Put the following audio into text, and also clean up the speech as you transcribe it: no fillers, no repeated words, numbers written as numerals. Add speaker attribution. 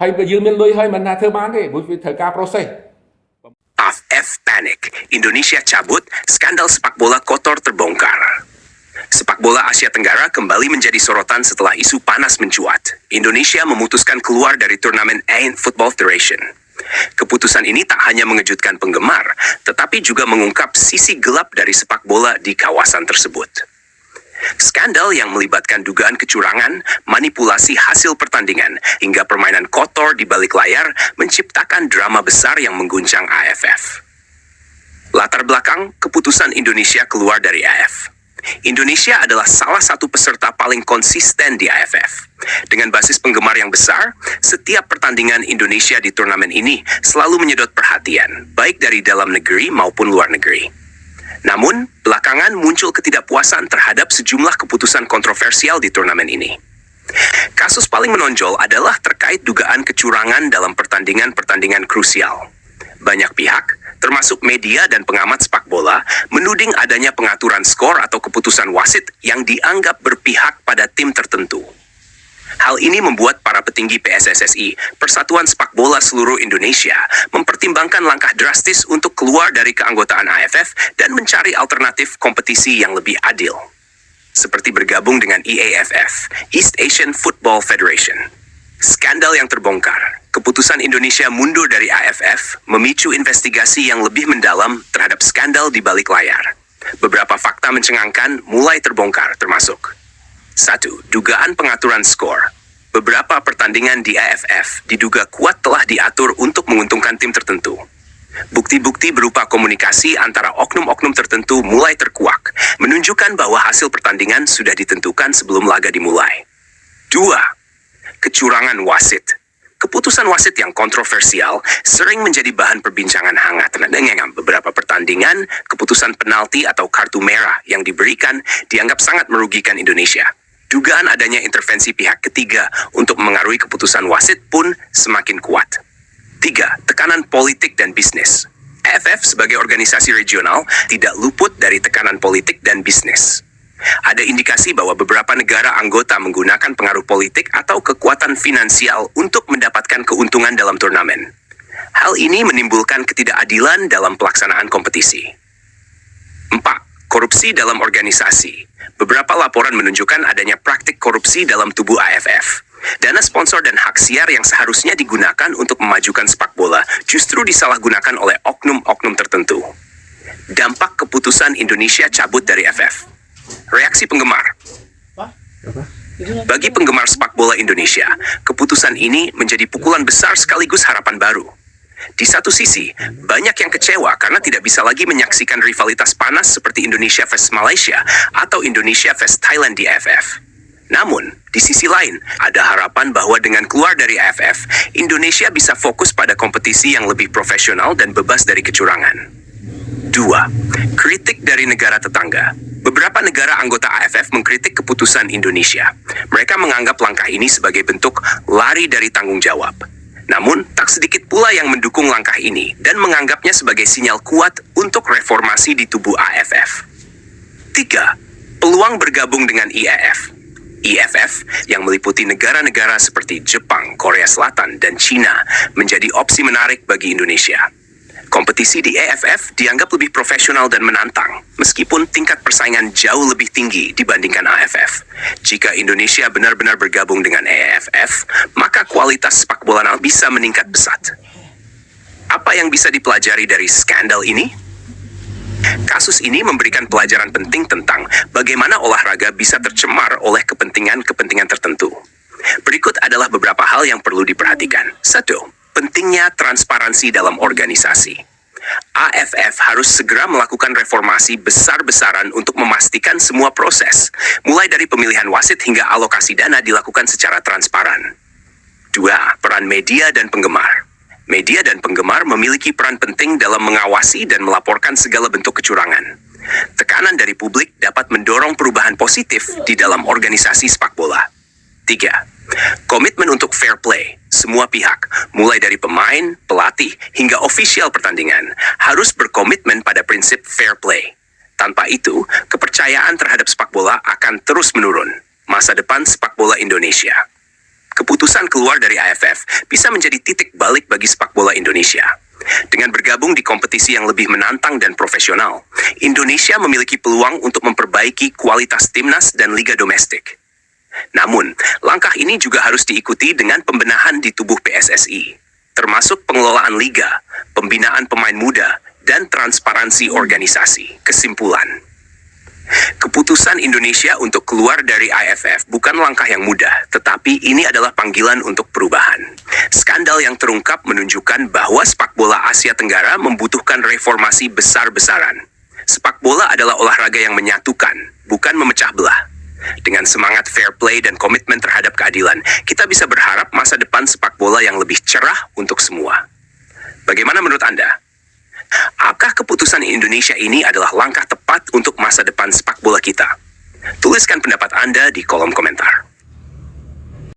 Speaker 1: ហើយបើយើងមានលុយហើយមិនណាធ្វើបានទេព្រោះវាត្រូវការ process.
Speaker 2: AFF Panic. Indonesia cabut, skandal sepak bola kotor terbongkar. Sepak bola Asia Tenggara kembali menjadi sorotan setelah isu panas mencuat. Indonesia memutuskan keluar dari turnamen AFF Football Federation. Keputusan ini tak hanya mengejutkan penggemar, tetapi juga mengungkap sisi gelap dari sepak bola di kawasan tersebut. Skandal yang melibatkan dugaan kecurangan, manipulasi hasil pertandingan, hingga permainan kotor di balik layar menciptakan drama besar yang mengguncang AFF. Latar belakang keputusan Indonesia keluar dari AFF. Indonesia adalah salah satu peserta paling konsisten di AFF. Dengan basis penggemar yang besar, setiap pertandingan Indonesia di turnamen ini selalu menyedot perhatian, baik dari dalam negeri maupun luar negeri. Namun, belakangan muncul ketidakpuasan terhadap sejumlah keputusan kontroversial di turnamen ini. Kasus paling menonjol adalah terkait dugaan kecurangan dalam pertandingan-pertandingan krusial. Banyak pihak, termasuk media dan pengamat sepak bola, menuding adanya pengaturan skor atau keputusan wasit yang dianggap berpihak pada tim tertentu. Hal ini membuat para petinggi PSSSI, Persatuan Sepak Bola Seluruh Indonesia, mempertimbangkan langkah drastis untuk keluar dari keanggotaan AFF dan mencari alternatif kompetisi yang lebih adil. Seperti bergabung dengan EAFF, East Asian Football Federation. Skandal yang terbongkar, keputusan Indonesia mundur dari AFF memicu investigasi yang lebih mendalam terhadap skandal di balik layar. Beberapa fakta mencengangkan mulai terbongkar termasuk 1. Dugaan pengaturan skor. Beberapa pertandingan di AFF diduga kuat telah diatur untuk menguntungkan tim tertentu. Bukti-bukti berupa komunikasi antara oknum-oknum tertentu mulai terkuak, menunjukkan bahwa hasil pertandingan sudah ditentukan sebelum laga dimulai. 2. Kecurangan wasit. Keputusan wasit yang kontroversial sering menjadi bahan perbincangan hangat. Dengan beberapa pertandingan, keputusan penalti atau kartu merah yang diberikan dianggap sangat merugikan Indonesia. Dugaan adanya intervensi pihak ketiga untuk mengaruhi keputusan wasit pun semakin kuat. 3. Tekanan politik dan bisnis. AFF sebagai organisasi regional tidak luput dari tekanan politik dan bisnis. Ada indikasi bahwa beberapa negara anggota menggunakan pengaruh politik atau kekuatan finansial untuk mendapatkan keuntungan dalam turnamen. Hal ini menimbulkan ketidakadilan dalam pelaksanaan kompetisi. 4. Korupsi dalam organisasi. Beberapa laporan menunjukkan adanya praktik korupsi dalam tubuh AFF. Dana sponsor dan hak siar yang seharusnya digunakan untuk memajukan sepak bola justru disalahgunakan oleh oknum-oknum tertentu. Dampak keputusan Indonesia cabut dari AFF. Reaksi penggemar. Bagi penggemar sepak bola Indonesia, keputusan ini menjadi pukulan besar sekaligus harapan baru. Di satu sisi, banyak yang kecewa karena tidak bisa lagi menyaksikan rivalitas panas seperti Indonesia vs Malaysia atau Indonesia vs Thailand di AFF. Namun, di sisi lain, ada harapan bahwa dengan keluar dari AFF, Indonesia bisa fokus pada kompetisi yang lebih profesional dan bebas dari kecurangan. 2. Kritik dari negara tetangga. Beberapa negara anggota AFF mengkritik keputusan Indonesia. Mereka menganggap langkah ini sebagai bentuk lari dari tanggung jawab. Namun, tak sedikit pula yang mendukung langkah ini dan menganggapnya sebagai sinyal kuat untuk reformasi di tubuh AFF. 3. Peluang bergabung dengan IAF. IFF yang meliputi negara-negara seperti Jepang, Korea Selatan, dan Cina menjadi opsi menarik bagi Indonesia. Kompetisi di AFF dianggap lebih profesional dan menantang, meskipun tingkat persaingan jauh lebih tinggi dibandingkan AFF. Jika Indonesia benar-benar bergabung dengan AFF, maka kualitas sepak bola bisa meningkat pesat. Apa yang bisa dipelajari dari skandal ini? Kasus ini memberikan pelajaran penting tentang bagaimana olahraga bisa tercemar oleh kepentingan-kepentingan tertentu. Berikut adalah beberapa hal yang perlu diperhatikan. 1. Pentingnya transparansi dalam organisasi. AFF harus segera melakukan reformasi besar-besaran untuk memastikan semua proses, mulai dari pemilihan wasit hingga alokasi dana dilakukan secara transparan. 2. Peran media dan penggemar. Media dan penggemar memiliki peran penting dalam mengawasi dan melaporkan segala bentuk kecurangan. Tekanan dari publik dapat mendorong perubahan positif di dalam organisasi sepak bola. 3. Komitmen untuk fair play. Semua pihak, mulai dari pemain, pelatih, hingga ofisial pertandingan, harus berkomitmen pada prinsip fair play. Tanpa itu, kepercayaan terhadap sepak bola akan terus menurun. Masa depan sepak bola Indonesia. Keputusan keluar dari AFF bisa menjadi titik balik bagi sepak bola Indonesia. Dengan bergabung di kompetisi yang lebih menantang dan profesional, Indonesia memiliki peluang untuk memperbaiki kualitas timnas dan liga domestik. Namun, langkah ini juga harus diikuti dengan pembenahan di tubuh PSSI, termasuk pengelolaan liga, pembinaan pemain muda, dan transparansi organisasi. Kesimpulan, keputusan Indonesia untuk keluar dari AFF bukan langkah yang mudah, tetapi ini adalah panggilan untuk perubahan. Skandal yang terungkap menunjukkan bahwa sepak bola Asia Tenggara membutuhkan reformasi besar-besaran. Sepak bola adalah olahraga yang menyatukan, bukan memecah belah. Dengan semangat fair play dan komitmen terhadap keadilan, kita bisa berharap masa depan sepak bola yang lebih cerah untuk semua. Bagaimana menurut Anda? Apakah keputusan Indonesia ini adalah langkah tepat untuk masa depan sepak bola kita? Tuliskan pendapat Anda di kolom komentar.